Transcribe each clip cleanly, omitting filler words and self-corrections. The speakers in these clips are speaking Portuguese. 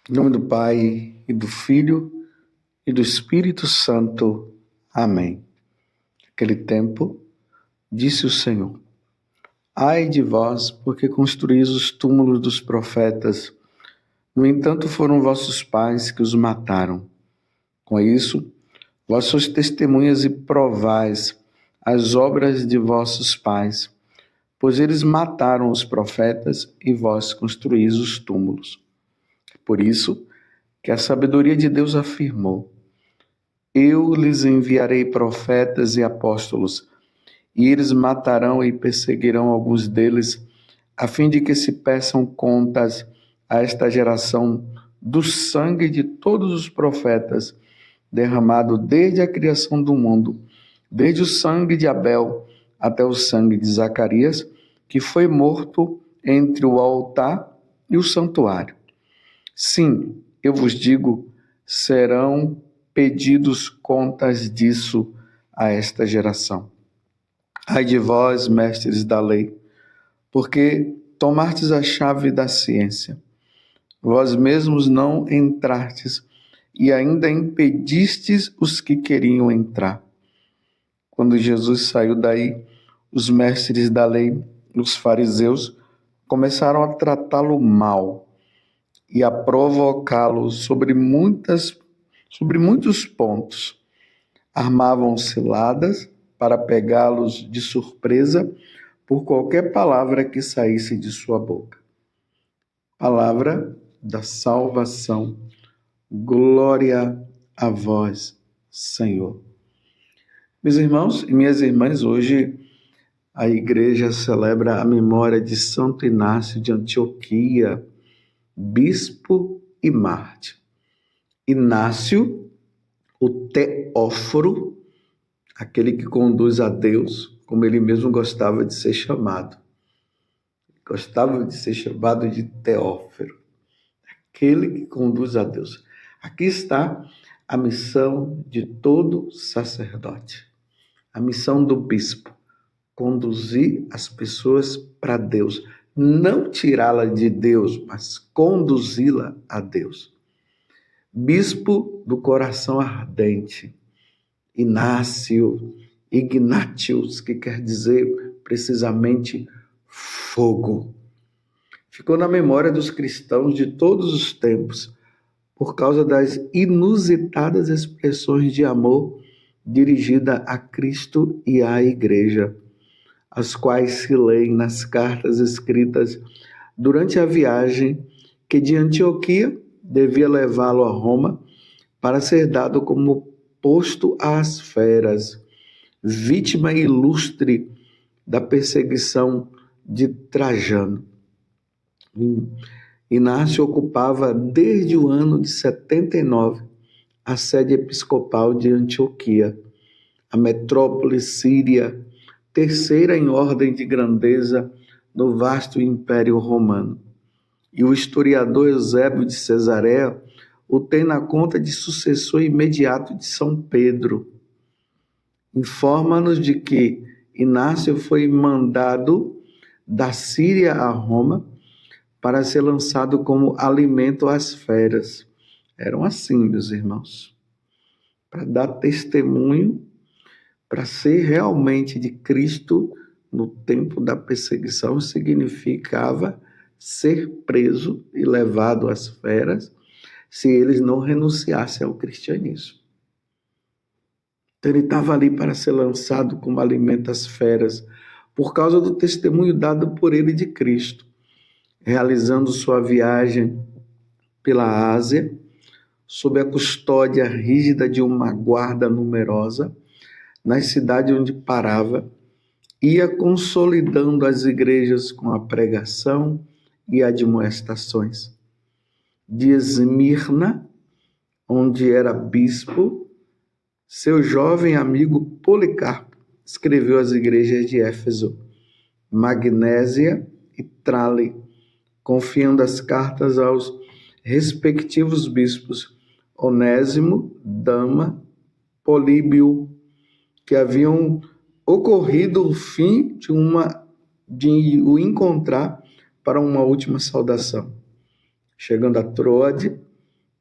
Em nome do Pai, e do Filho, e do Espírito Santo. Amém. Naquele tempo, disse o Senhor: Ai de vós, porque construís os túmulos dos profetas. No entanto, foram vossos pais que os mataram. Com isso, vós sois testemunhas e provais as obras de vossos pais, pois eles mataram os profetas e vós construís os túmulos. Por isso que a sabedoria de Deus afirmou: Eu lhes enviarei profetas e apóstolos, e eles matarão e perseguirão alguns deles, a fim de que se peçam contas a esta geração do sangue de todos os profetas, derramado desde a criação do mundo, desde o sangue de Abel até o sangue de Zacarias, que foi morto entre o altar e o santuário. Sim, eu vos digo, serão pedidos contas disso a esta geração. Ai de vós, mestres da lei, porque tomastes a chave da ciência. Vós mesmos não entrastes e ainda impedistes os que queriam entrar. Quando Jesus saiu daí, os mestres da lei, os fariseus, começaram a tratá-lo mal e a provocá-lo sobre muitos pontos. Armavam ciladas para pegá-los de surpresa por qualquer palavra que saísse de sua boca. Palavra da salvação. Glória a vós, Senhor. Meus irmãos e minhas irmãs, hoje a igreja celebra a memória de Santo Inácio de Antioquia, bispo e mártir. Inácio, o Teóforo, aquele que conduz a Deus, como ele mesmo gostava de ser chamado. Gostava de ser chamado de Teóforo, aquele que conduz a Deus. Aqui está a missão de todo sacerdote, a missão do bispo: conduzir as pessoas para Deus, não tirá-la de Deus, mas conduzi-la a Deus. Bispo do coração ardente, Inácio, Ignatius, que quer dizer precisamente fogo. Ficou na memória dos cristãos de todos os tempos por causa das inusitadas expressões de amor dirigida a Cristo e à Igreja, as quais se leem nas cartas escritas durante a viagem que de Antioquia devia levá-lo a Roma para ser dado como posto às feras, vítima ilustre da perseguição de Trajano. Inácio ocupava desde o ano de 79 a sede episcopal de Antioquia, a metrópole síria, terceira em ordem de grandeza no vasto Império Romano. E o historiador Eusébio de Cesareia o tem na conta de sucessor imediato de São Pedro. Informa-nos de que Inácio foi mandado da Síria a Roma para ser lançado como alimento às feras. Eram assim, meus irmãos, para dar testemunho, para ser realmente de Cristo no tempo da perseguição, significava ser preso e levado às feras se eles não renunciassem ao cristianismo. Então ele estava ali para ser lançado como alimento às feras, por causa do testemunho dado por ele de Cristo, realizando sua viagem pela Ásia, sob a custódia rígida de uma guarda numerosa, nas cidades onde parava, ia consolidando as igrejas com a pregação e admoestações. De Esmirna, onde era bispo, seu jovem amigo Policarpo escreveu às igrejas de Éfeso, Magnésia e Trale, confiando as cartas aos respectivos bispos Onésimo, Dama, Políbio, que haviam ocorrido o fim de o encontrar para uma última saudação. Chegando a Troade,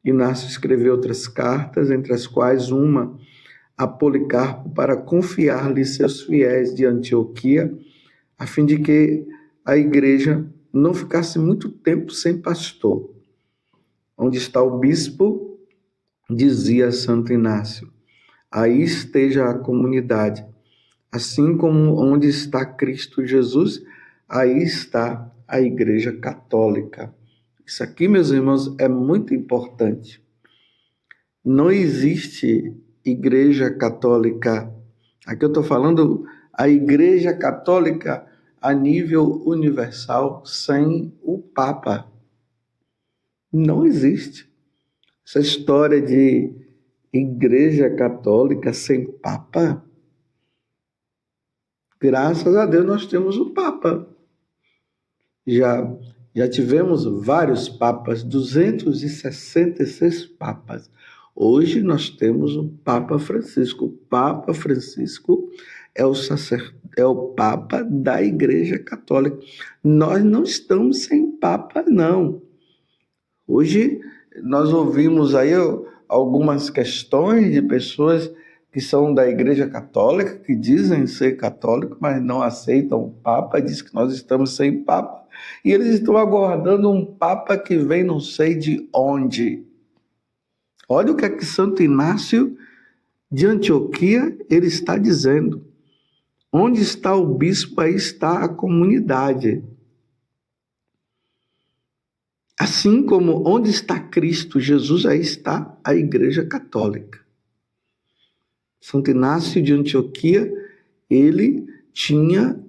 Inácio escreveu outras cartas, entre as quais uma a Policarpo, para confiar-lhe seus fiéis de Antioquia, a fim de que a igreja não ficasse muito tempo sem pastor. Onde está o bispo, dizia Santo Inácio, aí esteja a comunidade. Assim como onde está Cristo Jesus, aí está a Igreja Católica. Isso aqui, meus irmãos, é muito importante. Não existe Igreja Católica. Aqui eu estou falando a Igreja Católica a nível universal sem o Papa. Não existe. Essa história de Igreja Católica sem Papa, graças a Deus nós temos o Papa. Já tivemos vários papas, 266 papas. Hoje nós temos o Papa Francisco. O Papa Francisco é o Papa da Igreja Católica. Nós não estamos sem Papa, não. Hoje nós ouvimos aí algumas questões de pessoas que são da Igreja Católica, que dizem ser católicos, mas não aceitam o Papa, diz que nós estamos sem Papa, e eles estão aguardando um Papa que vem não sei de onde. Olha o que é que Santo Inácio de Antioquia ele está dizendo. Onde está o bispo, aí está a comunidade. Assim como onde está Cristo Jesus, aí está a Igreja Católica. Santo Inácio de Antioquia, ele tinha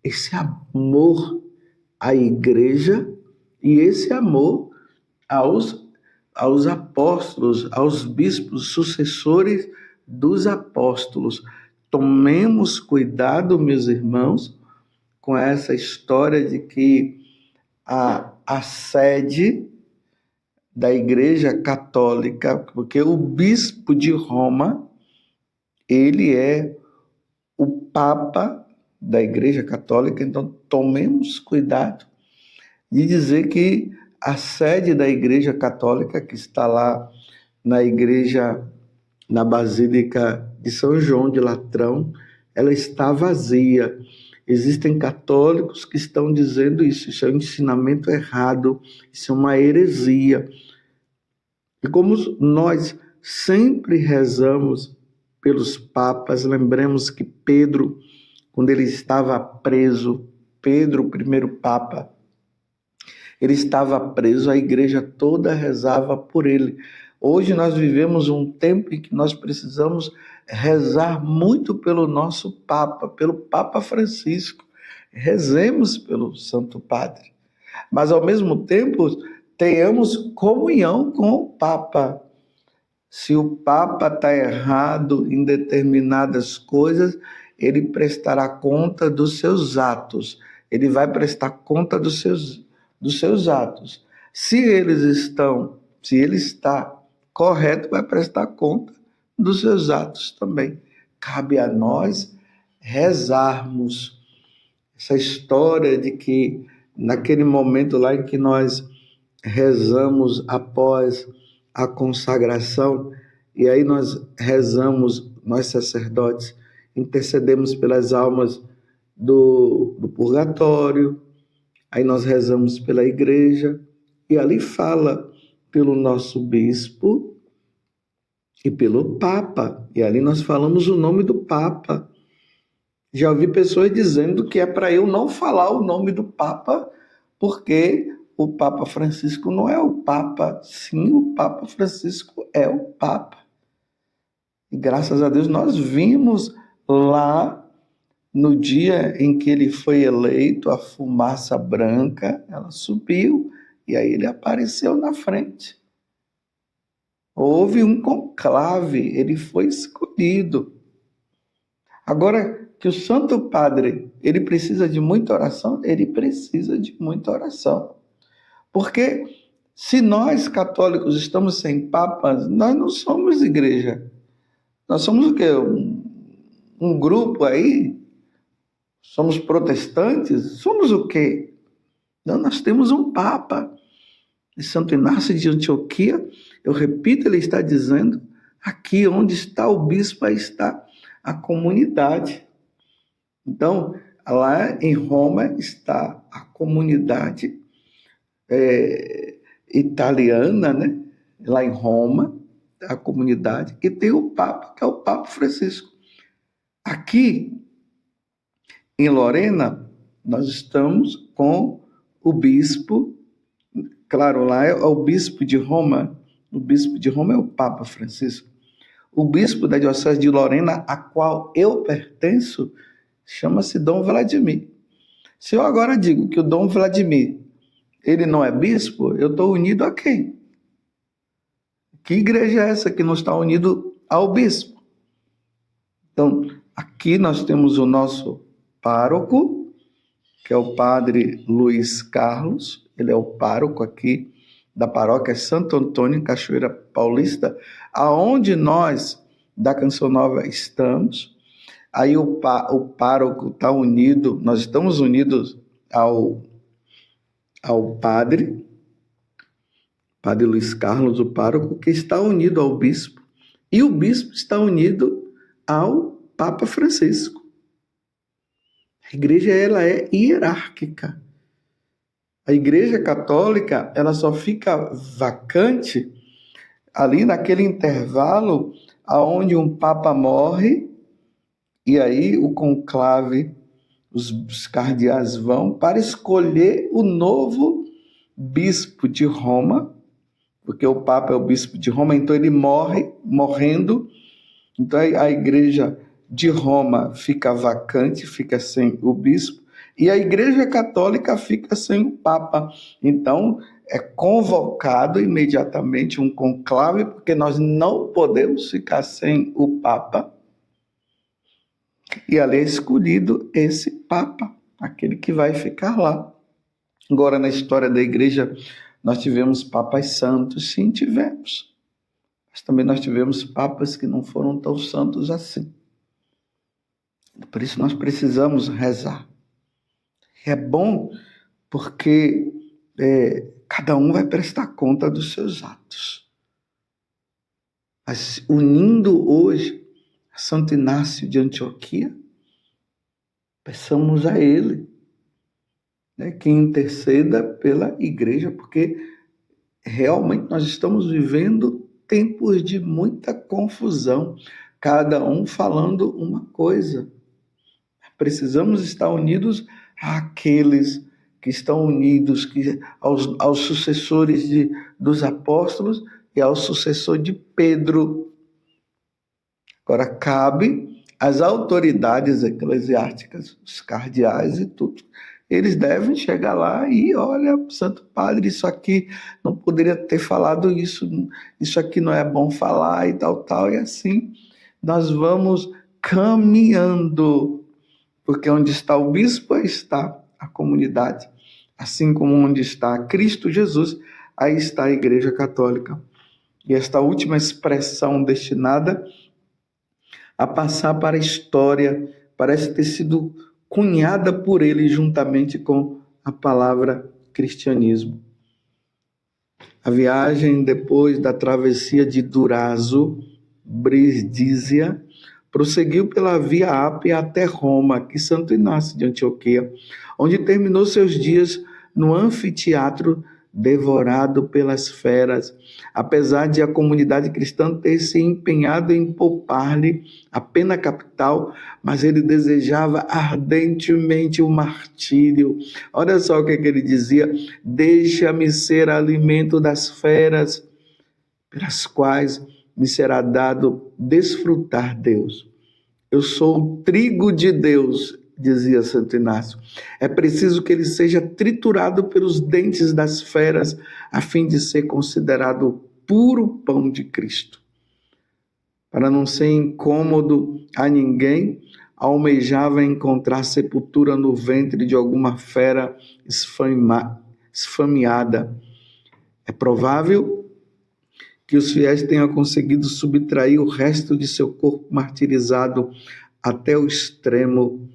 esse amor à igreja e esse amor aos apóstolos, aos bispos sucessores dos apóstolos. Tomemos cuidado, meus irmãos, com essa história de que a sede da Igreja Católica, porque o bispo de Roma, ele é o Papa da Igreja Católica, então tomemos cuidado de dizer que a sede da Igreja Católica, que está lá na Basílica de São João de Latrão, ela está vazia. Existem católicos que estão dizendo isso é um ensinamento errado, isso é uma heresia. E como nós sempre rezamos pelos papas, lembremos que Pedro, quando ele estava preso, Pedro, o primeiro papa, ele estava preso, a igreja toda rezava por ele. Hoje nós vivemos um tempo em que nós precisamos rezar muito pelo nosso Papa, pelo Papa Francisco. Rezemos pelo Santo Padre. Mas, ao mesmo tempo, tenhamos comunhão com o Papa. Se o Papa está errado em determinadas coisas, ele prestará conta dos seus atos. Ele vai prestar conta dos seus atos. Se ele está correto, vai prestar conta dos seus atos também. Cabe a nós rezarmos. Essa história de que naquele momento lá em que nós rezamos após a consagração, e aí nós rezamos, nós sacerdotes, intercedemos pelas almas do purgatório, aí nós rezamos pela igreja, e ali fala pelo nosso bispo e pelo Papa, e ali nós falamos o nome do Papa. Já ouvi pessoas dizendo que é para eu não falar o nome do Papa, porque o Papa Francisco não é o Papa. Sim, o Papa Francisco é o Papa. E graças a Deus nós vimos lá no dia em que ele foi eleito, a fumaça branca, ela subiu e aí ele apareceu na frente. Houve um conclave, ele foi escolhido. Agora, que o Santo Padre, ele precisa de muita oração? Ele precisa de muita oração. Porque se nós católicos estamos sem papas, nós não somos igreja. Nós somos o quê? Um grupo aí? Somos protestantes? Somos o quê? Não, nós temos um papa. de Santo Inácio de Antioquia, eu repito, ele está dizendo, aqui onde está o bispo, aí está a comunidade. Então, lá em Roma está a comunidade italiana, né? Lá em Roma, a comunidade, e tem o Papa, que é o Papa Francisco. Aqui, em Lorena, nós estamos com o bispo, claro, lá é o bispo de Roma, o bispo de Roma é o Papa Francisco. O bispo da Diocese de Lorena, a qual eu pertenço, chama-se Dom Vladimir. Se eu agora digo que o Dom Vladimir, ele não é bispo, eu estou unido a quem? Que igreja é essa que não está unido ao bispo? Então, aqui nós temos o nosso pároco, que é o padre Luiz Carlos, ele é o pároco aqui da paróquia Santo Antônio, Cachoeira Paulista, aonde nós, da Canção Nova, estamos. Aí o pároco está unido, nós estamos unidos ao padre Luiz Carlos, o pároco, que está unido ao bispo, e o bispo está unido ao Papa Francisco. A igreja, ela é hierárquica. A igreja católica, ela só fica vacante ali naquele intervalo aonde um papa morre, e aí o conclave, os cardeais vão para escolher o novo bispo de Roma, porque o papa é o bispo de Roma, então ele morrendo, então a igreja de Roma fica vacante, fica sem o bispo, e a igreja católica fica sem o papa. Então é convocado imediatamente um conclave, porque nós não podemos ficar sem o papa, e ali é escolhido esse papa, aquele que vai ficar lá. Agora, na história da igreja, nós tivemos papas santos, sim, tivemos. Mas também nós tivemos papas que não foram tão santos assim. Por isso nós precisamos rezar. É bom porque cada um vai prestar conta dos seus atos. Mas unindo hoje a Santo Inácio de Antioquia, peçamos a ele, né, que interceda pela igreja, porque realmente nós estamos vivendo tempos de muita confusão, cada um falando uma coisa. Precisamos estar unidos àqueles que estão unidos aos sucessores dos apóstolos e ao sucessor de Pedro. Agora, cabe às autoridades eclesiásticas, os cardeais e tudo, eles devem chegar lá e, olha, Santo Padre, isso aqui não poderia ter falado isso aqui não é bom falar e tal, e assim nós vamos caminhando, porque onde está o bispo, aí está a comunidade, assim como onde está Cristo Jesus, aí está a Igreja Católica. E esta última expressão destinada a passar para a história parece ter sido cunhada por ele juntamente com a palavra cristianismo. A viagem depois da travessia de Durazzo, Brisdízia, prosseguiu pela Via Ápia até Roma, aqui Santo Inácio de Antioquia, onde terminou seus dias no anfiteatro devorado pelas feras, apesar de a comunidade cristã ter se empenhado em poupar-lhe a pena capital, mas ele desejava ardentemente o martírio. Olha só o que ele dizia: deixa-me ser alimento das feras, pelas quais me será dado desfrutar Deus. Eu sou o trigo de Deus, dizia Santo Inácio. É preciso que ele seja triturado pelos dentes das feras, a fim de ser considerado o puro pão de Cristo. Para não ser incômodo a ninguém, almejava encontrar sepultura no ventre de alguma fera esfameada. É provável que os fiéis tenham conseguido subtrair o resto de seu corpo martirizado até o extremo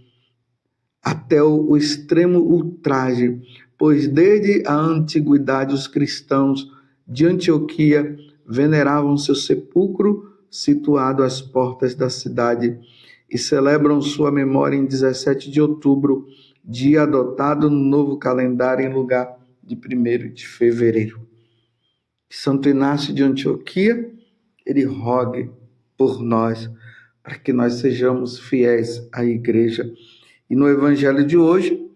ultraje, pois desde a antiguidade os cristãos de Antioquia veneravam seu sepulcro situado às portas da cidade e celebram sua memória em 17 de outubro, dia adotado no novo calendário em lugar de 1º de fevereiro. Santo Inácio de Antioquia, ele rogue por nós, para que nós sejamos fiéis à igreja. E no evangelho de hoje,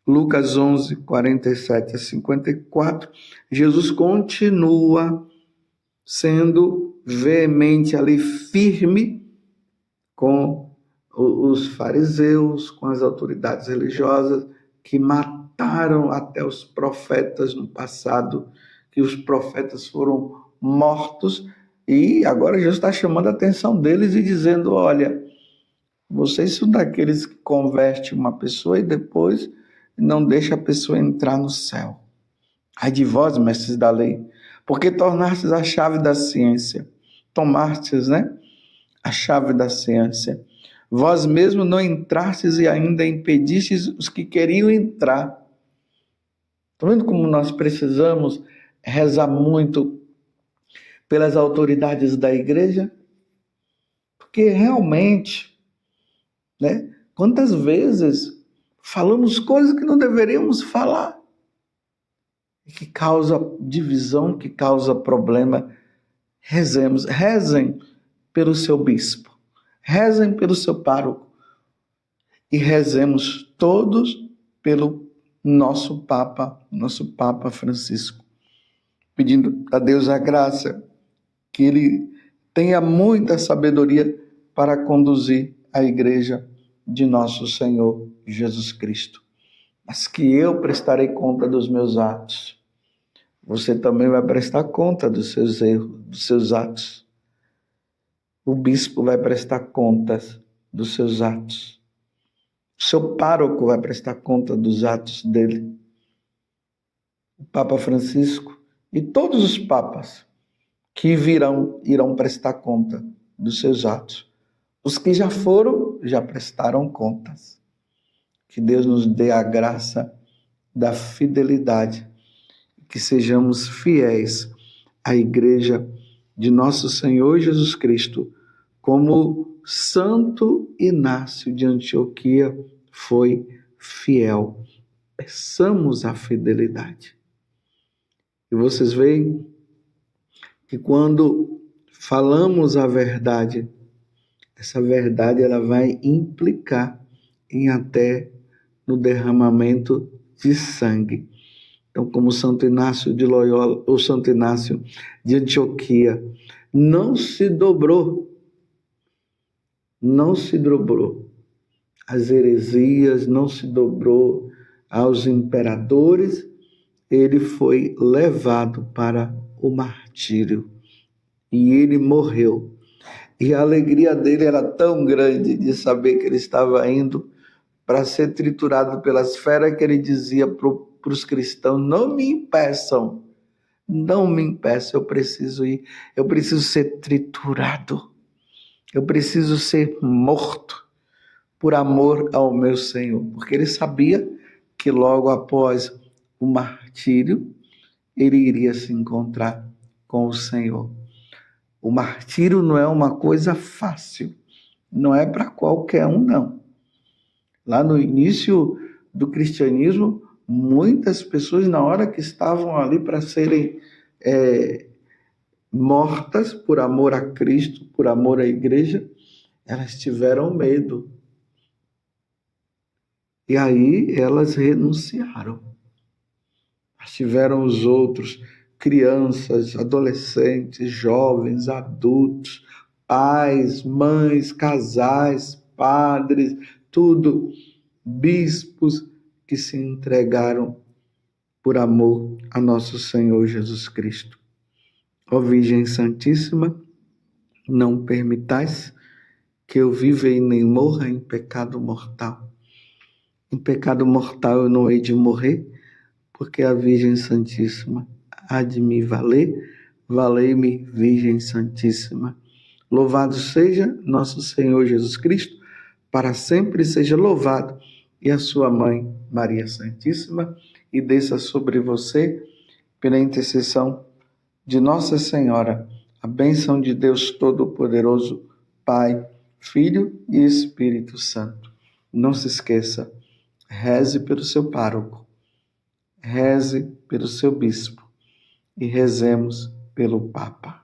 Lucas 11, 47 a 54, Jesus continua sendo veemente ali, firme com os fariseus, com as autoridades religiosas que mataram até os profetas no passado, que os profetas foram mortos, e agora Jesus está chamando a atenção deles e dizendo, olha, vocês são daqueles que convertem uma pessoa e depois não deixa a pessoa entrar no céu. Ai de vós, mestres da lei, porque tornastes a chave da ciência, tomastes, a chave da ciência. Vós mesmo não entrastes e ainda impedistes os que queriam entrar. Estão vendo como nós precisamos rezar muito pelas autoridades da igreja? Porque realmente, quantas vezes falamos coisas que não deveríamos falar, que causa divisão, que causa problema. Rezem pelo seu bispo, rezem pelo seu pároco e rezemos todos pelo nosso Papa Francisco, pedindo a Deus a graça, que ele tenha muita sabedoria para conduzir a igreja de nosso Senhor Jesus Cristo. Mas que eu prestarei conta dos meus atos. Você também vai prestar conta dos seus erros, dos seus atos. O bispo vai prestar contas dos seus atos. O seu pároco vai prestar conta dos atos dele. O Papa Francisco e todos os papas que irão prestar conta dos seus atos. Os que já foram, já prestaram contas. Que Deus nos dê a graça da fidelidade, que sejamos fiéis à igreja de nosso Senhor Jesus Cristo, como Santo Inácio de Antioquia foi fiel. Peçamos a fidelidade. E vocês veem que quando falamos a verdade, essa verdade ela vai implicar em até no derramamento de sangue. Então, como Santo Inácio de Loyola, ou Santo Inácio de Antioquia, não se dobrou às heresias, não se dobrou aos imperadores, ele foi levado para o martírio e ele morreu. E a alegria dele era tão grande de saber que ele estava indo para ser triturado pelas feras, que ele dizia para os cristãos, não me impeçam, eu preciso ir, eu preciso ser triturado, eu preciso ser morto por amor ao meu Senhor, porque ele sabia que logo após o martírio, ele iria se encontrar com o Senhor. O martírio não é uma coisa fácil, não é para qualquer um, não. Lá no início do cristianismo, muitas pessoas, na hora que estavam ali para serem mortas por amor a Cristo, por amor à igreja, elas tiveram medo. E aí elas renunciaram. Mas tiveram os outros, crianças, adolescentes, jovens, adultos, pais, mães, casais, padres, tudo, bispos que se entregaram por amor a nosso Senhor Jesus Cristo. Ó Virgem Santíssima, não permitais que eu viva e nem morra em pecado mortal. Em pecado mortal eu não hei de morrer, porque a Virgem Santíssima há de me valer. Valei-me, Virgem Santíssima. Louvado seja nosso Senhor Jesus Cristo, para sempre seja louvado, e a sua mãe, Maria Santíssima, e desça sobre você, pela intercessão de Nossa Senhora, a bênção de Deus Todo-Poderoso, Pai, Filho e Espírito Santo. Não se esqueça, reze pelo seu pároco, reze pelo seu bispo e rezemos pelo Papa.